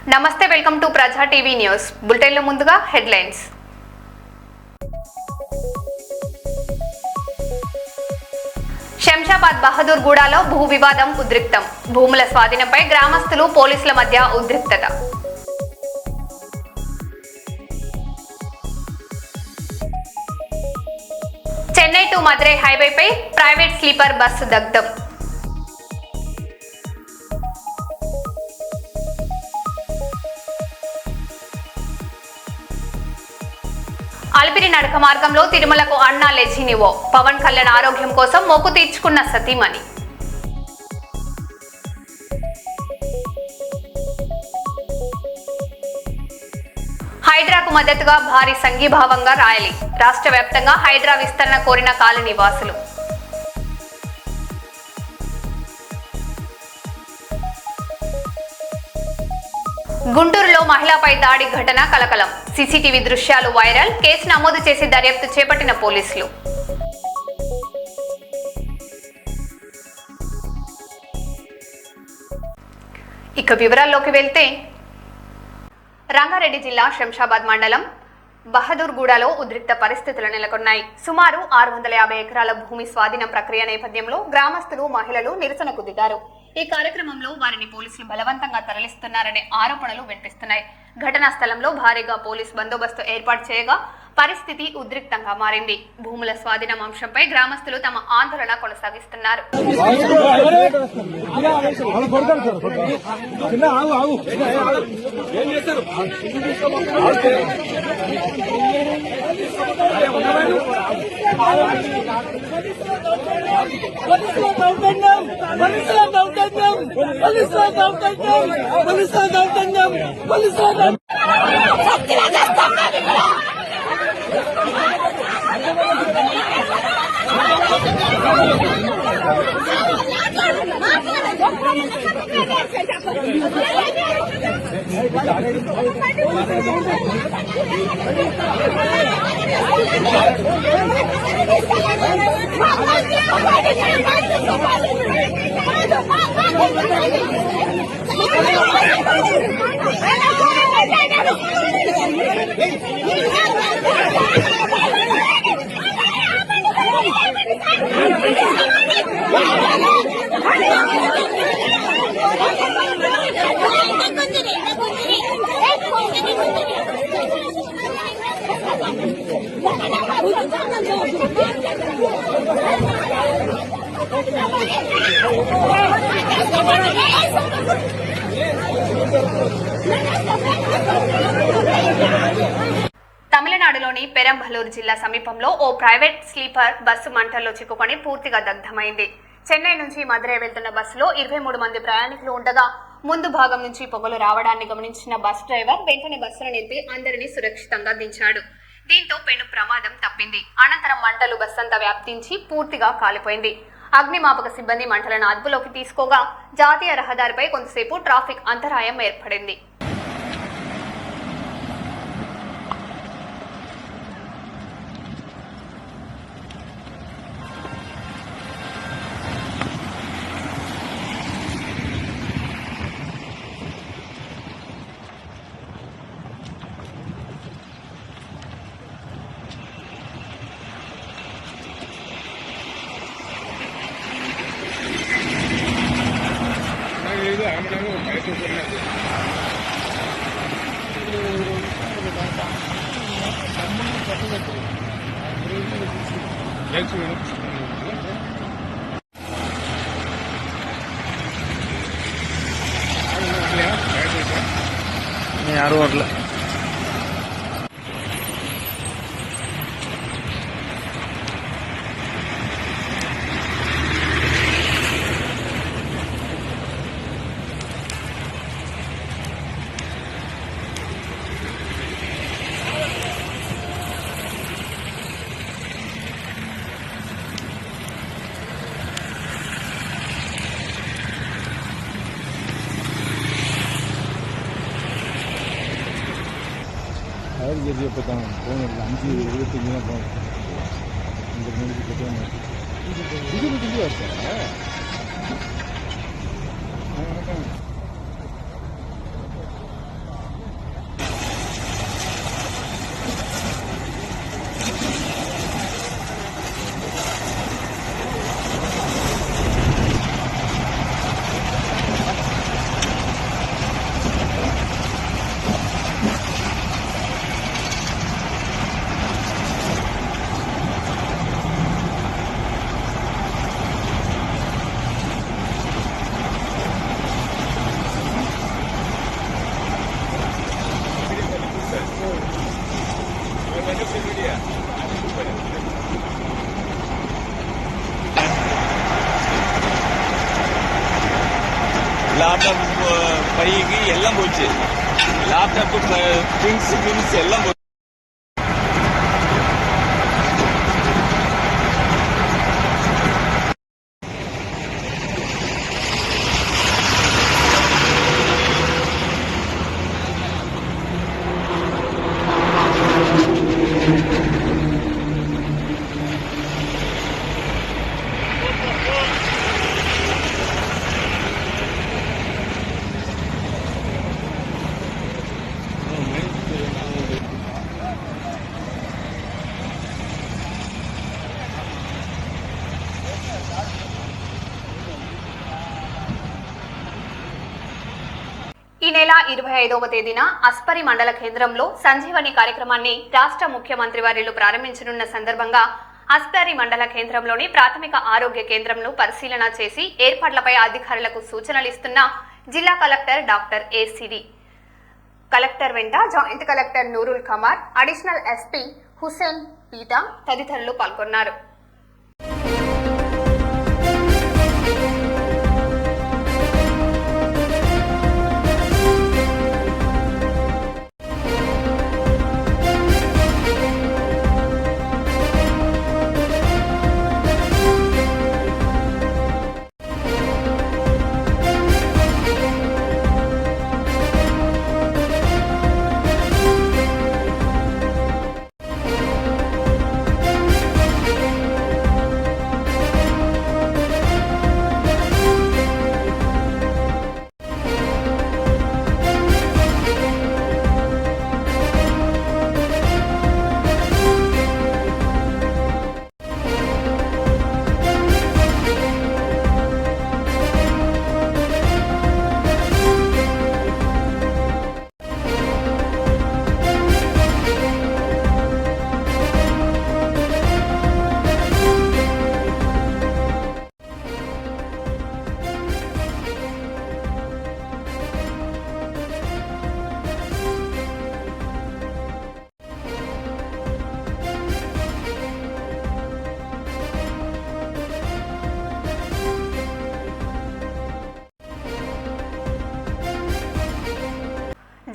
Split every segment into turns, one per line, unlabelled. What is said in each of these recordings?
నమస్తే, welcome to ప్రజా TV news bulletin లో ముందుగా హెడ్లైన్స్. శంషాబాద్ బహదూర్ గూడలో భూ వివాదం ఉద్రిక్తం. భూముల స్వాధీనంపై గ్రామస్తులు పోలీసుల మధ్య ఉద్రిక్తత. చెన్నై టు మదురై హైవేపై ప్రైవేట్ స్లీపర్ బస్సు దగ్ధం. అలిపిరి నడక మార్గంలో తిరుమలకు అన్నా లెజినివో. పవన్ కళ్యాణ్ ఆరోగ్యం కోసం మొక్కు తీర్చుకున్న సతీమణి. హైడ్రాకు మద్దతుగా భారీ సంఘీభావంగా రాయలి. రాష్ట్ర వ్యాప్తంగా హైడ్రా విస్తరణ కోరిన కాలనీ నివాసులు. గుంటూరులో మహిళపై దాడి ఘటన కలకలం. సీసీటీవీ దృశ్యాలు వైరల్. కేసు నమోదు చేసి దర్యాప్తు చేపట్టిన పోలీసులు. ఇక వివరాల్లోకి వెళ్తే, రంగారెడ్డి జిల్లా శంషాబాద్ మండలం బహదూర్ గూడలో ఉద్రిక్త పరిస్థితులు నెలకొన్నాయి. సుమారు 650 ఎకరాల భూమి స్వాధీనం ప్రక్రియ నేపథ్యంలో గ్రామస్తులు, మహిళలు నిరసనకు దిగారు. ఈ కార్యక్రమంలో వారిని పోలీసులు బలవంతంగా తరలిస్తున్నారనే ఆరోపణలు వినిపిస్తున్నాయి. ఘటనా స్థలంలో భారీగా పోలీస్ బందోబస్తు ఏర్పాటు చేయగా పరిస్థితి ఉద్రిక్తంగా మారింది. భూముల స్వాధీనం అంశంపై గ్రామస్తులు తమ ఆందోళన కొనసాగిస్తున్నారు. తమిళనాడులోని పెరంబలూరు జిల్లా సమీపంలో ఓ ప్రైవేట్ స్లీపర్ బస్సు మంటల్లో చిక్కుకొని పూర్తిగా దగ్ధమైంది. చెన్నై నుంచి మదురై వెళ్తున్న బస్సులో 23 మంది ప్రయాణికులు ఉండగా ముందు భాగం నుంచి పొగలు రావడాన్ని గమనించిన బస్ డ్రైవర్ వెంటనే బస్సును నిలిపి అందరినీ సురక్షితంగా దించాడు. దీంతో పెను ప్రమాదం తప్పింది. అనంతరం మంటలు బస్సంతా వ్యాప్తించి పూర్తిగా కాలిపోయింది. అగ్నిమాపక సిబ్బంది మంటలను అదుపులోకి తీసుకోగా జాతీయ రహదారిపై కొంతసేపు ట్రాఫిక్ అంతరాయం ఏర్పడింది.
ಯಾರು வரல.
எழுதி போட்டாங்க ஃபோன் 5:25 தான் போகும். இந்த மணிக்கு போட்டாங்க. இது வருஷம்
எல்லாம் போச்சு. லேப்டாப் திங்ஸ் எல்லாம் போச்சு.
ఈ నెల 25వ తేదీన అస్పరి మండల కేంద్రంలో సంజీవని కార్యక్రమాన్ని రాష్ట్ర ముఖ్యమంత్రి వర్యులు ప్రారంభించనున్న సందర్భంగా అస్పరి మండల కేంద్రంలోని ప్రాథమిక ఆరోగ్య కేంద్రంను పరిశీలన చేసి ఏర్పాట్లపై అధికారులకు సూచనలు ఇస్తున్న జిల్లా కలెక్టర్ డాక్టర్ ఏసిడి. కలెక్టర్ వెంట joint collector Nurul Kamar, additional SP Hussain పీటా తదితరులు పాల్గొన్నారు.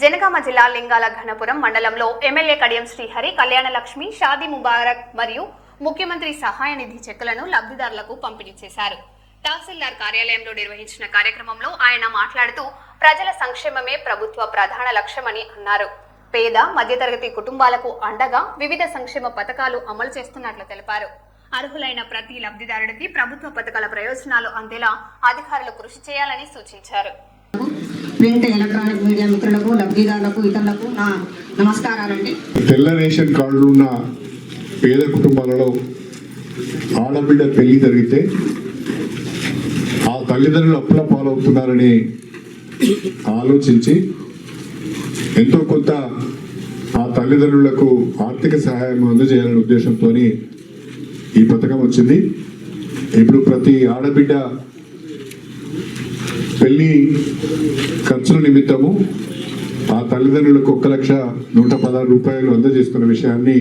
జనగామ జిల్లా లింగాల ఘనపురం మండలంలో ఎమ్మెల్యే కడియం శ్రీహరి కళ్యాణ లక్ష్మి, షాదీ ముబారక్ మరియు ముఖ్యమంత్రి సహాయ నిధి చెక్కులను లబ్ధిదారులకు పంపిణీ చేశారు. తహసీల్దార్ కార్యాలయంలో నిర్వహించిన కార్యక్రమంలో ఆయన మాట్లాడుతూ ప్రజల సంక్షేమమే ప్రభుత్వ ప్రధాన లక్ష్యమని అన్నారు. పేద మధ్యతరగతి కుటుంబాలకు అండగా వివిధ సంక్షేమ పథకాలు అమలు చేస్తున్నట్లు తెలిపారు. అర్హులైన ప్రతి లబ్ధిదారుడికి ప్రభుత్వ పథకాల ప్రయోజనాలు అందేలా అధికారులు కృషి చేయాలని సూచించారు.
ప్రింట్ ఎలక్ట్రానిక్ మీడియా మిత్రులకు, లబ్ధిదారులకు, ఇతరులకు నా నమస్కారాలండి.
తెల్ల రేషన్ కార్డులు ఉన్న పేద కుటుంబాలలో ఆడబిడ్డ పెళ్లి జరిగితే ఆ తల్లిదండ్రులు అప్పుల పాలవుతున్నారని ఆలోచించి ఎంతో కొంత ఆ తల్లిదండ్రులకు ఆర్థిక సహాయం అందజేయాలనే ఉద్దేశంతో ఈ పథకం వచ్చింది. ఇప్పుడు ప్రతి ఆడబిడ్డ పెళ్లి ఖర్చుల నిమిత్తము ఆ తల్లిదండ్రులకు 1,116,000 రూపాయలు అందజేస్తున్న విషయాన్ని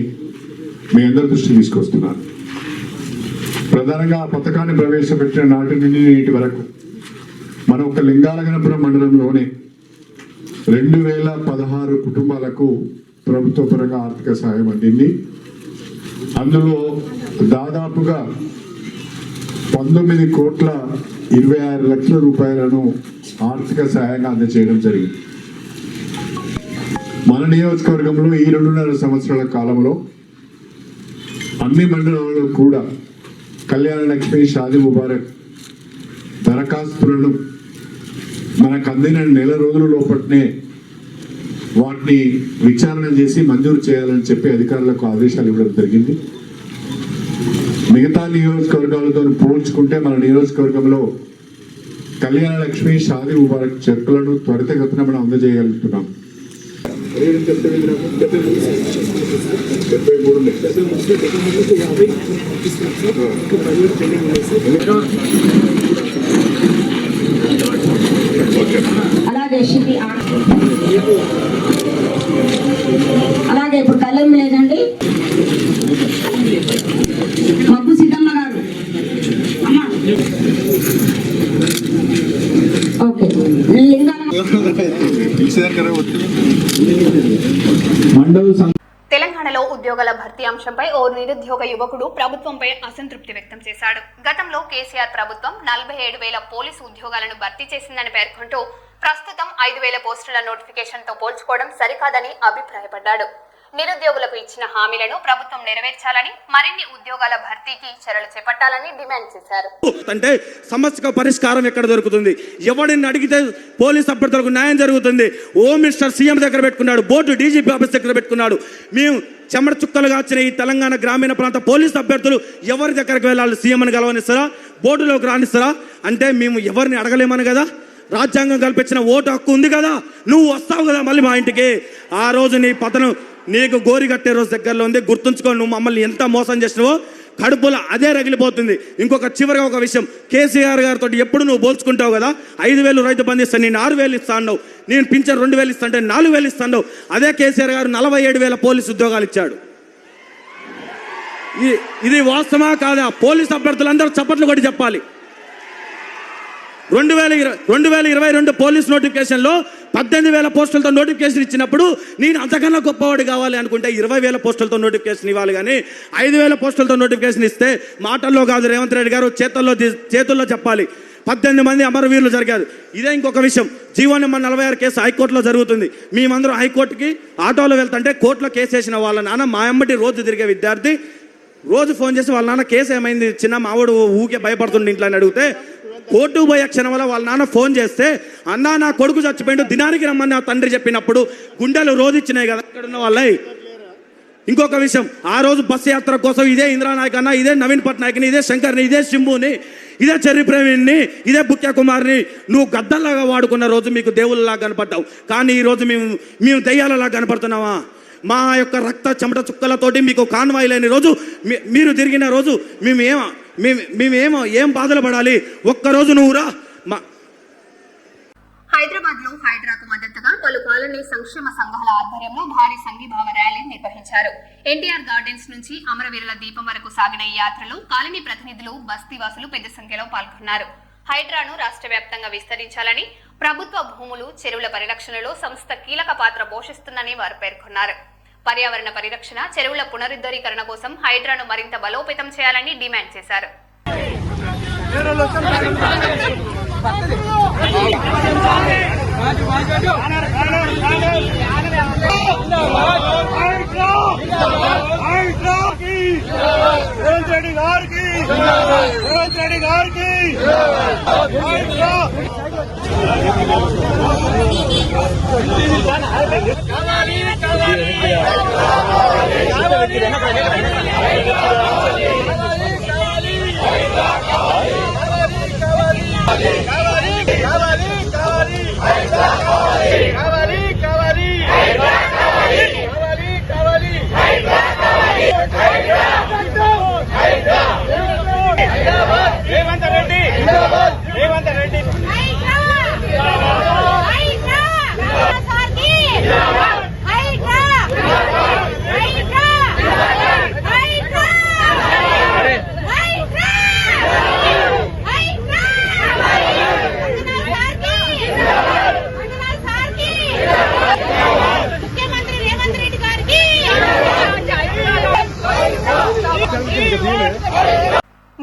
మీ అందరి దృష్టికి తీసుకొస్తున్నాను. ప్రధానంగా ఆ పథకాన్ని ప్రవేశపెట్టిన నాటి నుండి నేటి వరకు మన ఒక లింగాలగనపురం మండలంలోనే 2,016 కుటుంబాలకు ప్రభుత్వ పరంగా ఆర్థిక సహాయం అందింది. అందులో దాదాపుగా 19,26,00,000 రూపాయలను ఆర్థిక సహాయంగా అందజేయడం జరిగింది. మన నియోజకవర్గంలో ఈ 2.5 సంవత్సరాల కాలంలో అన్ని మండలాల్లో కూడా కళ్యాణ లక్ష్మి, షాదీ ముబారక్ దరఖాస్తులను మనకు అందిన నెల రోజుల లోపట్నే వాటిని విచారణ చేసి మంజూరు చేయాలని చెప్పి అధికారులకు ఆదేశాలు ఇవ్వడం జరిగింది. మిగతా నియోజకవర్గాలతో పోల్చుకుంటే మన నియోజకవర్గంలో కళ్యాణ లక్ష్మి, షాదీ ముబారక్ చెక్కులను త్వరితగతిన మనం అందజేయగలుగుతున్నాం.
అలాగే ఇప్పుడు కళ్యాణ్ లేదండి మబ్బు సీతమ్మ గారు. ఓకే లింగాల
మండల్
తెలంగాణలో ఉద్యోగాల భర్తీ అంశంపై ఓ నిరుద్యోగ యువకుడు ప్రభుత్వంపై అసంతృప్తి వ్యక్తం చేశాడు. గతంలో కేసీఆర్ ప్రభుత్వం 47,000 పోలీసు ఉద్యోగాలను భర్తీ చేసిందని పేర్కొంటూ ప్రస్తుతం 5,000 పోస్టుల నోటిఫికేషన్ తో పోల్చుకోవడం సరికాదని అభిప్రాయపడ్డాడు. నిరుద్యోగులకు ఇచ్చిన హామీలను ప్రభుత్వం నెరవేర్చాలని, మరిన్ని ఉద్యోగాల భర్తీకి చర్యలు చేపట్టాలని డిమాండ్ చేశారు.
అంటే సమస్యకు పరిష్కారం ఎక్కడ దొరుకుతుంది? ఎవరిని అడిగితే పోలీస్ అభ్యర్థులకు న్యాయం జరుగుతుంది. హోమ్ మినిస్టర్ సీఎం దగ్గర పెట్టుకున్నాడు, బోర్డు డీజీపీ ఆఫీస్ దగ్గర పెట్టుకున్నాడు. మేము చెమట చుక్కలుగా వచ్చిన ఈ తెలంగాణ గ్రామీణ ప్రాంత పోలీస్ అభ్యర్థులు ఎవరి దగ్గరికి వెళ్ళాలి? సీఎంని కలవనిస్తారా? బోర్డులోకి రానిస్తారా? అంటే మేము ఎవరిని అడగలేమని కదా. రాజ్యాంగం కల్పించిన ఓటు హక్కు ఉంది కదా. నువ్వు వస్తావు కదా మళ్ళీ మా ఇంటికి. ఆ రోజు నీ పతనం నీకు గోరి కట్టే రోజు దగ్గరలో ఉంది. గుర్తుంచుకో, నువ్వు మమ్మల్ని ఎంత మోసం చేసినావో కడుపులో అదే రగిలిపోతుంది. ఇంకొక చివరిగా ఒక విషయం, కేసీఆర్ గారితో ఎప్పుడు నువ్వు పోల్చుకుంటావు కదా. 5,000 రైతు బంధు ఇస్తాను, నేను 6,000 ఇస్తా అన్నావు. నేను పింఛన్ 2,000 ఇస్తా అంటే 4,000 ఇస్తాను. అదే కేసీఆర్ గారు 47,000 పోలీసు ఉద్యోగాలు ఇచ్చాడు. ఇది వాస్తవమా కాదా? పోలీసు అభ్యర్థులందరూ చప్పట్లు కొట్టి చెప్పాలి. 2022 పోలీస్ నోటిఫికేషన్లో 18,000 పోస్టులతో నోటిఫికేషన్ ఇచ్చినప్పుడు నేను అంతకన్నా గొప్పవాడు కావాలి అనుకుంటే 20,000 పోస్టులతో నోటిఫికేషన్ ఇవ్వాలి. కానీ 5,000 పోస్టులతో నోటిఫికేషన్ ఇస్తే మాటల్లో కాదు, రేవంత్ రెడ్డి గారు చేతుల్లో చెప్పాలి. 18 మంది అమరవీరులు జరిగారు. ఇదే ఇంకొక విషయం, జీవో నెంబర్ 46 కేసు హైకోర్టులో జరుగుతుంది. మేమందరం హైకోర్టుకి ఆటోలో వెళ్తుంటే కోర్టులో కేసు వేసిన వాళ్ళ నాన్న మా అమ్మటి రోజు తిరిగే విద్యార్థి రోజు ఫోన్ చేసి వాళ్ళ నాన్న కేసు ఏమైంది చిన్న మావాడు ఊకే భయపడుతుండే ఇంట్లో అని అడిగితే, కోర్టు పోయే క్షణం వల్ల వాళ్ళ నాన్న ఫోన్ చేస్తే, అన్నా నా కొడుకు చచ్చిపోయిండు దినానికి రమ్మని నా తండ్రి చెప్పినప్పుడు గుండెలు రోజు ఇచ్చినాయి కదా ఇక్కడ ఉన్న వాళ్ళే. ఇంకొక విషయం, ఆ రోజు బస్సు యాత్ర కోసం ఇదే ఇంద్రానాయక్ అన్న, ఇదే నవీన్ పట్నాయక్ని, ఇదే శంకర్ని, ఇదే శంభుని, ఇదే చెర్రి ప్రేమిని, ఇదే బుక్యా కుమార్ని నువ్వు గద్దల్లాగా వాడుకున్న రోజు మీకు దేవుళ్ళలాగా కనపడ్డావు. కానీ ఈరోజు మేము దెయ్యాలలాగా కనపడుతున్నావా? మా యొక్క రక్త చెమట చుక్కలతోటి మీకు కాన్వాయ్ లేని రోజు, మీరు తిరిగిన రోజు మేమేమో ఏం బాధలు పడాలి? ఒక్కరోజు నువ్వురా.
హైదరాబాద్ లో హైడ్రాకు మద్దతుగా పలు కాలనీ సంక్షేమ సంఘాల ఆధ్వర్యంలో భారీ సంఘీభావ ర్యాలీ నిర్వహించారు. ఎన్టీఆర్ గార్డెన్స్ నుంచి అమరవీరుల దీపం వరకు సాగిన ఈ యాత్రలో కాలనీ ప్రతినిధులు, బస్తీవాసులు పెద్ద సంఖ్యలో పాల్గొన్నారు. హైడ్రాను రాష్ట్ర వ్యాప్తంగా విస్తరించాలని, ప్రభుత్వ భూములు, చెరువుల పరిరక్షణలో సంస్థ కీలక పాత్ర పోషిస్తుందని వారు పేర్కొన్నారు. పర్యావరణ పరిరక్షణ, చెరువుల పునరుద్ధరీకరణ కోసం హైడ్రాను మరింత బలోపేతం చేయాలని డిమాండ్ చేశారు.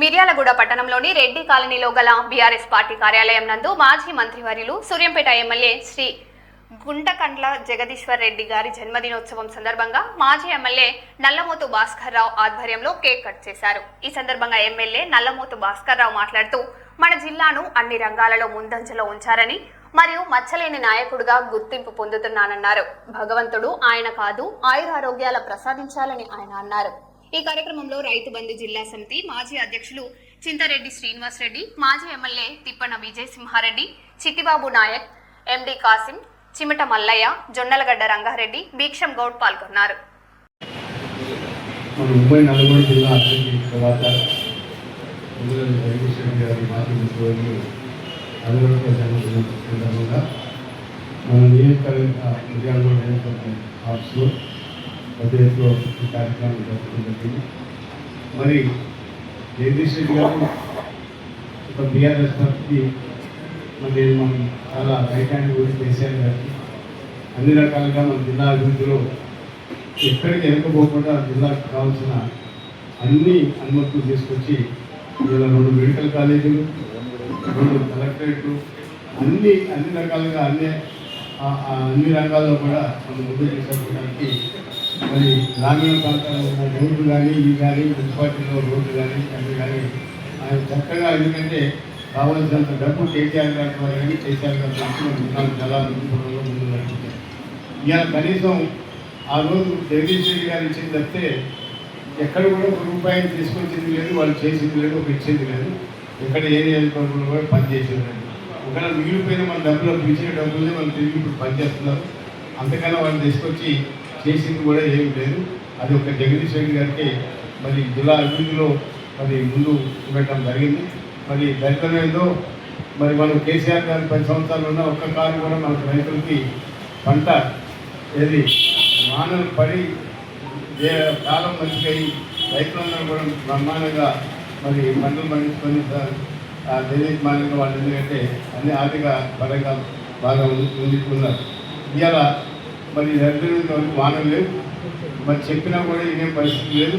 మిర్యాలగూడ పట్టణంలోని రెడ్డి కాలనీలో గల బీఆర్ఎస్ పార్టీ కార్యాలయం నందు మాజీ మంత్రివర్యులు సూర్యంపేట ఎమ్మెల్యే శ్రీ గుంటకండ్ల జగదీశ్వర్ రెడ్డి గారి జన్మదినోత్సవం సందర్భంగా మాజీ ఎమ్మెల్యే నల్లమోతు భాస్కర్ రావు ఆధ్వర్యంలో కేక్ కట్ చేశారు. ఈ సందర్భంగా ఎమ్మెల్యే నల్లమోతు భాస్కర్ రావు మాట్లాడుతూ, మన జిల్లాను అన్ని రంగాలలో ముందంజలో ఉంచారని మరియు మచ్చలేని నాయకుడిగా గుర్తింపు పొందుతున్నానన్నారు. భగవంతుడు ఆయన కాదు, ఆయురారోగ్యాల ప్రసాదించాలని ఆయన అన్నారు. ఈ కార్యక్రమంలో రైతు బంధు జిల్లా సమితి మాజీ అధ్యక్షులు చింతారెడ్డి శ్రీనివాస్ రెడ్డి, మాజీ ఎమ్మెల్యే తిప్పన విజయ్ సింహారెడ్డి, చిట్టిబాబు నాయక్, ఎండి కాసిం, చిమిట మల్లయ్య, జొన్నలగడ్డ రంగారెడ్డి, భీక్షం గౌడ్ పాల్గొన్నారు.
కార్యక్రమం జరుగుతుంది. మరి జగదీష్ రెడ్డి గారు ఒక బీఆర్ఎస్ పార్టీ, మరి మనం చాలా రైట్ హ్యాండ్ కూడా కేసీఆర్ గారికి అన్ని రకాలుగా మన జిల్లా అభివృద్ధిలో ఎక్కడికి వెనకపోకుండా జిల్లాకు కావాల్సిన అన్ని అనుమతులు తీసుకొచ్చి ఇలా 2 మెడికల్ కాలేజీలు, 2 కలెక్టరేట్లు, అన్ని రకాలుగా అన్ని రంగాల్లో కూడా మనం ముందు తీసుకెళ్ళడానికి మరి గ్రామీణ ప్రాంతాల్లో ఉన్న రోడ్లు కానీ మున్సిపాలిటీలో రోడ్లు కానీ అన్ని కానీ ఆయన చక్కగా, ఎందుకంటే కావాల్సినంత డబ్బు కేసీఆర్ గారి ద్వారా కానీ కేసీఆర్ గారి ద్వారా చాలా ముందు నడుపుతారు. ఇవాళ కనీసం ఆ రోజు జగదీష్ రెడ్డి గారు ఇచ్చింది తప్పితే ఎక్కడ కూడా ₹1 తీసుకొచ్చింది లేదు, వాళ్ళు చేసింది లేదు, ఇచ్చింది లేదు. ఎక్కడ ఏ నియోజకవర్గంలో కూడా పనిచేసింది లేదు. ఒకవేళ మిగిలిపోయిన మన డబ్బులు ఇచ్చిన డబ్బులనే మనం తిరిగి ఇప్పుడు పనిచేస్తున్నారు. అంతకన్నా వాళ్ళు తీసుకొచ్చి చేసింది కూడా ఏమి లేదు. అది ఒక జగదీష్ రెడ్డి గారికి మరి జిల్లా అభివృద్ధిలో మరి ముందు పెట్టడం జరిగింది. మరి దళితులేదో మరి మనం కేసీఆర్ గారి 10 సంవత్సరాలు ఉన్న ఒక్క కారు కూడా మనకు రైతులకి పంట ఏది వానలు పడి కాలం మంచిగా రైతులందరూ కూడా బ్రహ్మాండంగా మరి పంటలు పండించుకొని నిర్మాణంగా వాళ్ళు, ఎందుకంటే అన్ని ఆర్థిక పరంగా బాగా ముందుకున్నారు. ఇవాళ మరి రైతుల వానలు లేవు, మరి చెప్పినా కూడా ఇదే పరిస్థితి లేదు.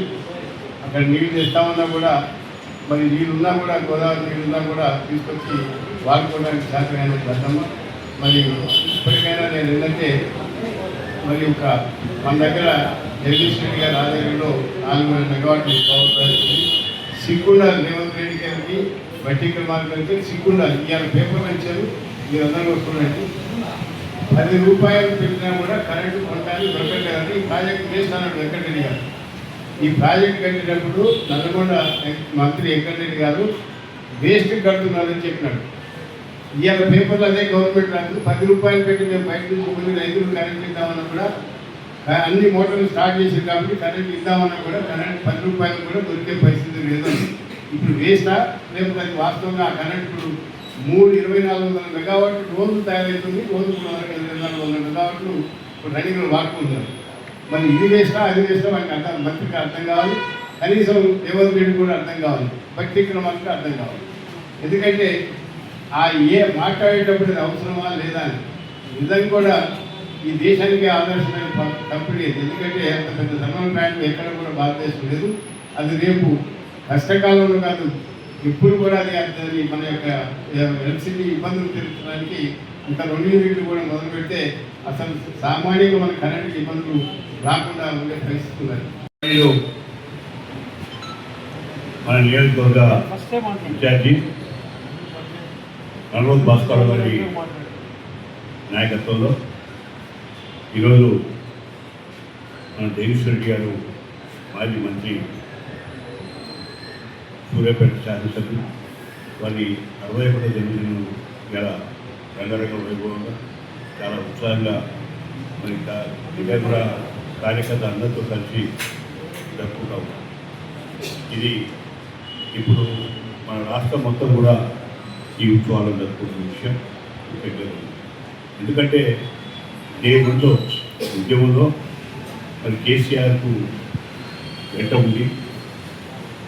అక్కడ నీళ్ళు తెస్తామన్నా కూడా మరి నీళ్ళున్నా కూడా గోదావరి నీళ్ళున్నా కూడా తీసుకొచ్చి వాడుకోవడానికి శాఖమైన గతమ్మ. మరి ఇప్పటికైనా నేను ఏంటంటే మరి మన దగ్గర జగదీష్ రెడ్డి గారి ఆధ్వర్యంలో 400 మెగావాట్లు పవర్ ప్లాంట్ సిగ్గుండాలి. రేవంత్ రెడ్డి గారికి బట్టి మార్గానికి సిగ్గుండాలి. ఇవాళ పేపర్లు ఇచ్చారు, మీరు అందరూ వస్తున్నారండి. ₹10 పెట్టినా కూడా కరెంటు కొనడానికి దొరకలేదని ఈ ప్రాజెక్టు చేస్తానని వెంకటరెడ్డి గారు. ఈ ప్రాజెక్టు కట్టినప్పుడు నల్గొండ మంత్రి వెంకటరెడ్డి గారు వేస్ట్ కడుతున్నారని చెప్పినాడు. ఇవాళ పేపర్లు అదే గవర్నమెంట్ రాదు. ₹10 పెట్టి మేము బయట నుంచి 5 కరెంట్ ఇద్దామన్నా కూడా అన్ని మోటార్లు స్టార్ట్ చేసారు కాబట్టి కరెంట్ ఇద్దామన్నా కూడా కరెంట్ ₹10 కూడా దొరికే పరిస్థితి లేదు. ఇప్పుడు వేస్టా లేకపోతే అది వాస్తవంగా ఆ కరెంట్ ఇప్పుడు 2400 మెగావాట్లు రోజు తయారవుతుంది. రోజు 2400 మెగావాట్లు ఇప్పుడు రన్నింగ్లో వాడుకుంటున్నారు. మరి ఇది వేస్టా అది వేస్టా మనకి మంత్రికి అర్థం కావాలి, కనీసం రేవంత్ రెడ్డి కూడా అర్థం కావాలి, భక్తి క్రమానికి అర్థం కావాలి. ఎందుకంటే మాట్లాడేటప్పుడు ఇది అవసరమా లేదా అని నిజంగా కూడా ఈ దేశానికి ఆదర్శమైన కంపెనీ. ఎందుకంటే అంత పెద్ద థర్మల్ ప్లాంట్ ఎక్కడ కూడా భారతదేశం లేదు. అది రేపు కష్టకాలంలో కాదు, ఇప్పుడు కూడా అది మన యొక్క ఎలక్ట్రిసిటీ ఇబ్బందులు తీర్చడానికి ఇంకా 2 యూనిట్లు కూడా మొదలు పెడితే అసలు సామాన్యంగా మన కరెంట్ ఇబ్బందులు రాకుండా ఉండే పరిస్థితి ఉన్నది.
మన నియోజకవర్గ ఇన్ఛార్జి నల్గొండ భాస్కర్ గారి నాయకత్వంలో ఈరోజు మన జగదీష్ రెడ్డి గారు, మాజీ మంత్రి, సూర్యాపేట శాసనసభ్యులు, వారి 61వ జన్మదినం ఇలా రంగరంగ వైభవంగా చాలా ఉత్సాహంగా మరి ఇంకా కూడా కార్యకర్త అందరితో కలిసి జరుపుకుంటాం. ఇది ఇప్పుడు మన రాష్ట్రం మొత్తం కూడా ఈ ఉత్సవాలను జరుపుకుంటున్న విషయం ముఖ్యంగా. ఎందుకంటే దేవుడితో ఉద్యమంలో మరి కేసీఆర్కు వెంట ఉండి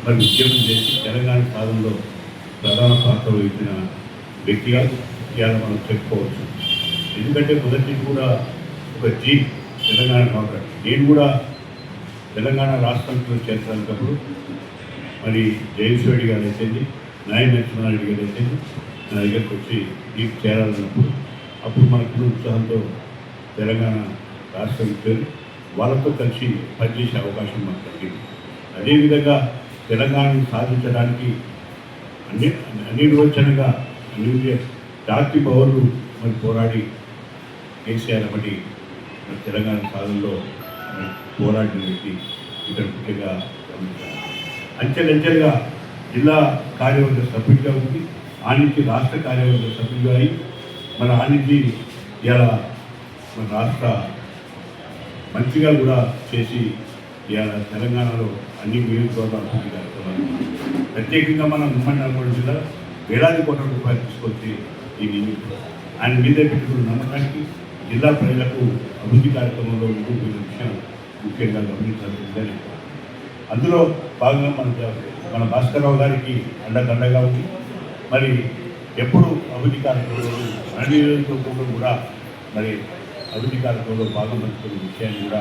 మరి ఉద్యమం చేసి తెలంగాణ సాధనలో ప్రధాన పాత్ర వహించిన వ్యక్తిగా ఇవాళ మనం చెప్పుకోవచ్చు. ఎందుకంటే మొదటి కూడా ఒక తెలంగాణ కాంగ్రెస్ నేను కూడా తెలంగాణ రాష్ట్రంలో చేర్చాలన్నప్పుడు మరి జగదీష్ రెడ్డి గారు అయితేంది, నాయన నరసింహారెడ్డి గారు అయితేంది నా దగ్గరకు వచ్చి నీకు చేరాలన్నప్పుడు అప్పుడు మనకున్న ఉత్సాహంతో తెలంగాణ రాష్ట్రం పేరు వాళ్ళతో కలిసి పనిచేసే అవకాశం మనకు కలిగింది. అదేవిధంగా తెలంగాణను సాధించడానికి అనిర్వచనంగా జాతి పౌరులు మరి పోరాడి కేసీఆర్ బట్టి మరి తెలంగాణ సాధనలో పోరాడిన వ్యక్తి ఇక్కడ ముఖ్యంగా అంచెలంచెలుగా జిల్లా కార్యవర్గ సభ్యుడిగా ఉంది. ఆ నుంచి రాష్ట్ర కార్యవర్గ సభ్యుడిగా అయి మన ఆ నుంచి ఇలా మన రాష్ట్ర మంచిగా కూడా చేసి ఇవాళ తెలంగాణలో అన్ని నియోజకవర్గాల అభివృద్ధి కార్యక్రమాలు ప్రత్యేకంగా మన ఉమ్మడి నల్గొండ జిల్లా వేలాది కోట్ల రూపాయలు తీసుకొచ్చి ఈ నియోజకవర్గం ఆయన మీదే పెట్టుకున్న నమ్మకానికి జిల్లా ప్రజలకు అభివృద్ధి కార్యక్రమంలో ముందుకు విషయం ముఖ్యంగా గమనించాల్సిందని. అందులో భాగంగా మన భాస్కర్రావు గారికి అండదండగా ఉంది. మరి ఎప్పుడు అభివృద్ధి కార్యక్రమంలో అన్ని నియోజకవర్గంలో కూడా మరి అభివృద్ధి కార్యక్రమంలో భాగం పంచుకునే విషయాన్ని కూడా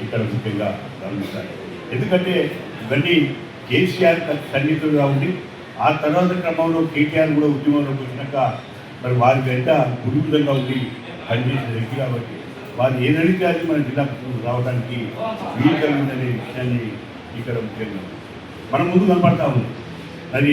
ఇక్కడ ముఖ్యంగా గమనించాలి. ఎందుకంటే ఇవన్నీ కేసీఆర్ సన్నిహితులుగా ఉండి ఆ తర్వాత క్రమంలో కేటీఆర్ కూడా ఉద్యమంలోకి వచ్చినాక మరి వారి వెంట గురువులుగా ఉండి పనిచేసిన వ్యక్తి కాబట్టి వారు ఏదైతే అది మన జిల్లాకు రావడానికి వీలు కలిగిందనే విషయాన్ని ఇక్కడ ముఖ్యంగా మన ముందు కనపడతా ఉంది. మరి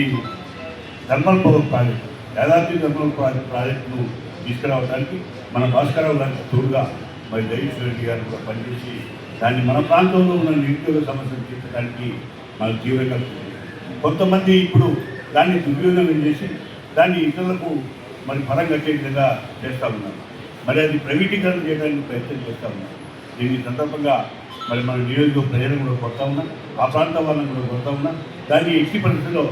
thermal power project, Yadadri thermal ప్రాజెక్టును తీసుకురావడానికి మన భాస్కరరావు గారికి తోడుగా మరి జగదీశ్వర్ రెడ్డి గారు కూడా పనిచేసి దాన్ని మన ప్రాంతంలో ఉన్న నిరుద్యోగ సమస్యలు తీర్చడానికి మనకు తీవ్రంగా కొంతమంది ఇప్పుడు దాన్ని దుర్వినియోగం చేసి దాన్ని ఇతరులకు మరి ఫలం కట్టే విధంగా చేస్తూ ఉన్నారు. మరి అది ప్రైవేటీకరణ చేయడానికి ప్రయత్నం చేస్తూ ఉన్నారు. దీని సందర్భంగా మరి మన నియోజకవర్గ ప్రజలను కూడా కొడతా ఉన్నాం, ఆ ప్రాంతం వాళ్ళని కూడా కొడతా ఉన్నాం. దాన్ని ఎట్టి పరిస్థితుల్లో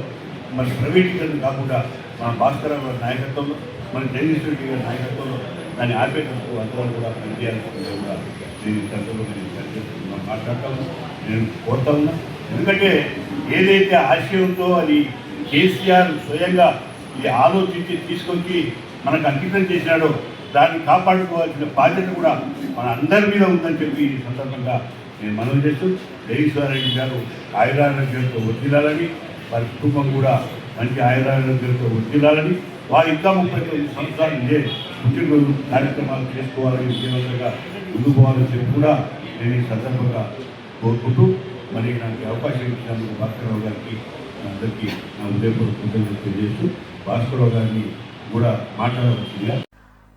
మరి ప్రైవేటీకరణ కాకుండా మన భాస్కరరావు గారి నాయకత్వంలో, మన జగదీశ్వర్ రెడ్డి గారి నాయకత్వంలో దాన్ని ఆపేటప్పుడు అందరం కూడా పనిచేయాల్సిందిగా కూడా నేను ఈ సందర్భంగా మాట్లాడతా ఉన్నా, నేను కోరుతా ఉన్నా. ఎందుకంటే ఏదైతే ఆశయంతో అది కేసీఆర్ స్వయంగా ఇది ఆలోచించి తీసుకొచ్చి మనకు అంకితం చేసినాడో దాన్ని కాపాడుకోవాల్సిన బాధ్యత కూడా మన అందరి మీద ఉందని చెప్పి ఈ సందర్భంగా నేను మనవి చేస్తూ జగదీశ్వర్ రెడ్డి గారు ఆయురారోగ్యంతో వర్ధిల్లాలని, వారి కుటుంబం కూడా మంచి ఆయురారోగ్యంతో వర్ధిల్లాలని, వారు ఇంకా 35 సంవత్సరాలు ఇదే పుట్టినరోజు కార్యక్రమాలు చేసుకోవాలని విజయవంతంగా ముందుకు పోవాలని చెప్పి కూడా నేను ఈ సందర్భంగా కోరుకుంటూ మరి నాకు అవకాశం ఇచ్చినందుకు భాస్కరరావు గారికి అందరికీ నా ఉదయపూర్వక కృతజ్ఞతలు తెలియజేస్తూ భాస్కరరావు గారిని కూడా మాట్లాడవలసిందిగా.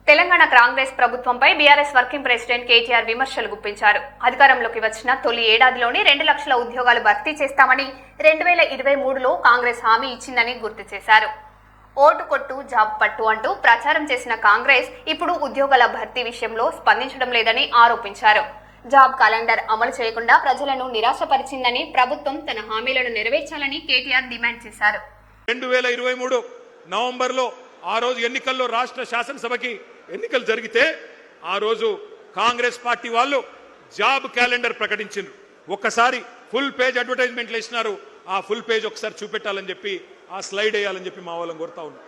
తెలంగాణ కాంగ్రెస్ ప్రభుత్వంపై బీఆర్ఎస్ వర్కింగ్ ప్రెసిడెంట్ కేటీఆర్ విమర్శలు గుప్పించారు. అధికారంలోకి వచ్చిన తొలి ఏడాదిలోనే 2 లక్షల ఉద్యోగాలు భర్తీ చేస్తామని 2023లో కాంగ్రెస్ హామీ ఇచ్చిందని గుర్తు చేశారు. ఓటు కొట్టు జాబ్ పట్టు అంటూ ప్రచారం చేసిన కాంగ్రెస్ ఇప్పుడు ఉద్యోగాల భర్తీ విషయంలో స్పందించడం లేదని ఆరోపించారు. జాబ్ క్యాలెండర్ అమలు చేయకుండా ప్రజలను నిరాశపరిచిందని, ప్రభుత్వం తన హామీలను నెరవేర్చాలని కేటీఆర్ డిమాండ్ చేశారు.
2023 నవంబర్లో ఆ రోజు ఎన్నికల్లో రాష్ట్ర శాసనసభకి ఎన్నికలు జరిగితే ఆ రోజు కాంగ్రెస్ పార్టీ వాళ్ళు జాబ్ క్యాలెండర్ ప్రకటించారు. ఒక్కసారి ఫుల్ పేజ్ అడ్వర్టైజ్మెంట్లు ఇచ్చినారు. ఆ ఫుల్ పేజ్ ఒకసారి చూపెట్టాలని చెప్పి, ఆ స్లైడ్ వేయాలని చెప్పి మా వాళ్ళని కోరుతా ఉన్నాం.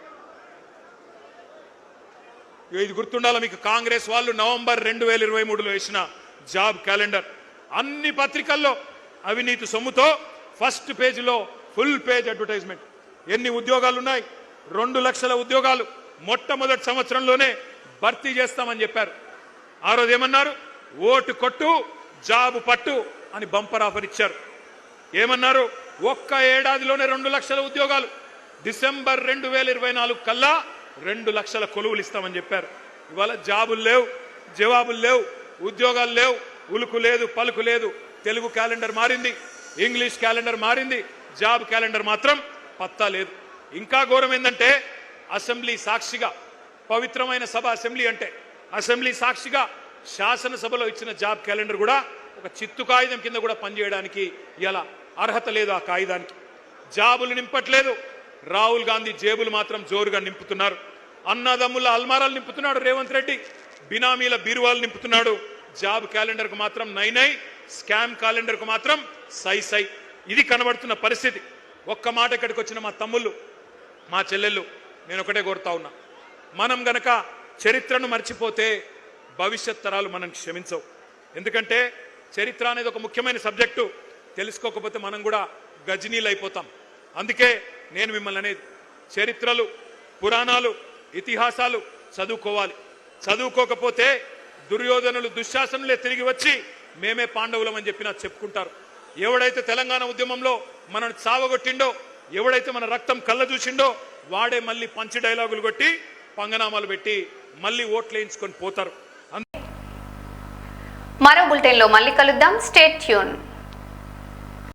ఇది గుర్తుండాలి మీకు. కాంగ్రెస్ వాళ్ళు నవంబర్ 2023లో వేసిన జాబ్ క్యాలెండర్ అన్ని పత్రికల్లో అవినీతి సొమ్ముతో ఫస్ట్ పేజీలో ఫుల్ పేజ్ అడ్వర్టైజ్మెంట్. ఎన్ని ఉద్యోగాలు ఉన్నాయి? 2 లక్షల ఉద్యోగాలు మొట్టమొదటి సంవత్సరంలోనే భర్తీ చేస్తామని చెప్పారు. ఆ రోజు ఏమన్నారు? ఓటు కొట్టు జాబు పట్టు అని బంపర్ ఆఫర్ ఇచ్చారు. ఏమన్నారు? ఒక్క ఏడాదిలోనే 2 లక్షల ఉద్యోగాలు, డిసెంబర్ 2024 కల్లా 2 లక్షల కొలువులు ఇస్తామని చెప్పారు. ఇవాళ జాబులు లేవు, జవాబులు లేవు, ఉద్యోగాలు లేవు, ఉలుకు లేదు, పలుకు లేదు. తెలుగు క్యాలెండర్ మారింది, ఇంగ్లీష్ క్యాలెండర్ మారింది, జాబ్ క్యాలెండర్ మాత్రం పత్తా లేదు. ఇంకా ఘోరం ఏంటంటే అసెంబ్లీ సాక్షిగా, పవిత్రమైన సభ అసెంబ్లీ అంటే, అసెంబ్లీ సాక్షిగా శాసనసభలో ఇచ్చిన జాబ్ క్యాలెండర్ కూడా ఒక చిత్తు కాగితం కింద కూడా పనిచేయడానికి ఇలా అర్హత లేదు. ఆ కాగితానికి జాబులు నింపట్లేదు. రాహుల్ గాంధీ జేబులు మాత్రం జోరుగా నింపుతున్నారు. అన్నదమ్ముల అల్మారాలు నింపుతున్నాడు రేవంత్ రెడ్డి, బినామీల బీరువాలు నింపుతున్నాడు. జాబ్ క్యాలెండర్కు మాత్రం నై, స్కామ్ క్యాలెండర్కు మాత్రం సై. ఇది కనబడుతున్న పరిస్థితి. ఒక్క మాట ఇక్కడికి వచ్చిన మా తమ్ముళ్ళు, మా చెల్లెళ్ళు, నేను ఒకటే కోరుతా ఉన్నా, మనం గనక చరిత్రను మర్చిపోతే భవిష్యత్ తరాలు మనం క్షమించవు. ఎందుకంటే చరిత్ర అనేది ఒక ముఖ్యమైన సబ్జెక్టు. తెలుసుకోకపోతే మనం కూడా గజనీలు అయిపోతాం. అందుకే నేను మిమ్మల్ని అనేది, చరిత్రలు, పురాణాలు, ఇతిహాసాలు చదువుకోవాలి. చదువుకోకపోతే దుర్యోధనులు, దుశ్శాసనులే తిరిగి వచ్చి మేమే పాండవులం అని చెప్పి చెప్పుకుంటారు. ఎవడైతే తెలంగాణ ఉద్యమంలో మనల్ని చావగొట్టిండో, ఎవడైతే మన రక్తం కళ్ళ చూసిండో, వాడే మళ్ళీ పంచి డైలాగులు కొట్టి పంగనామాలు పెట్టి మళ్ళీ ఓట్లు వేయించుకొని పోతారు.
మరో బులెటిన్లో మళ్ళీ కలుద్దాం. Stay tune.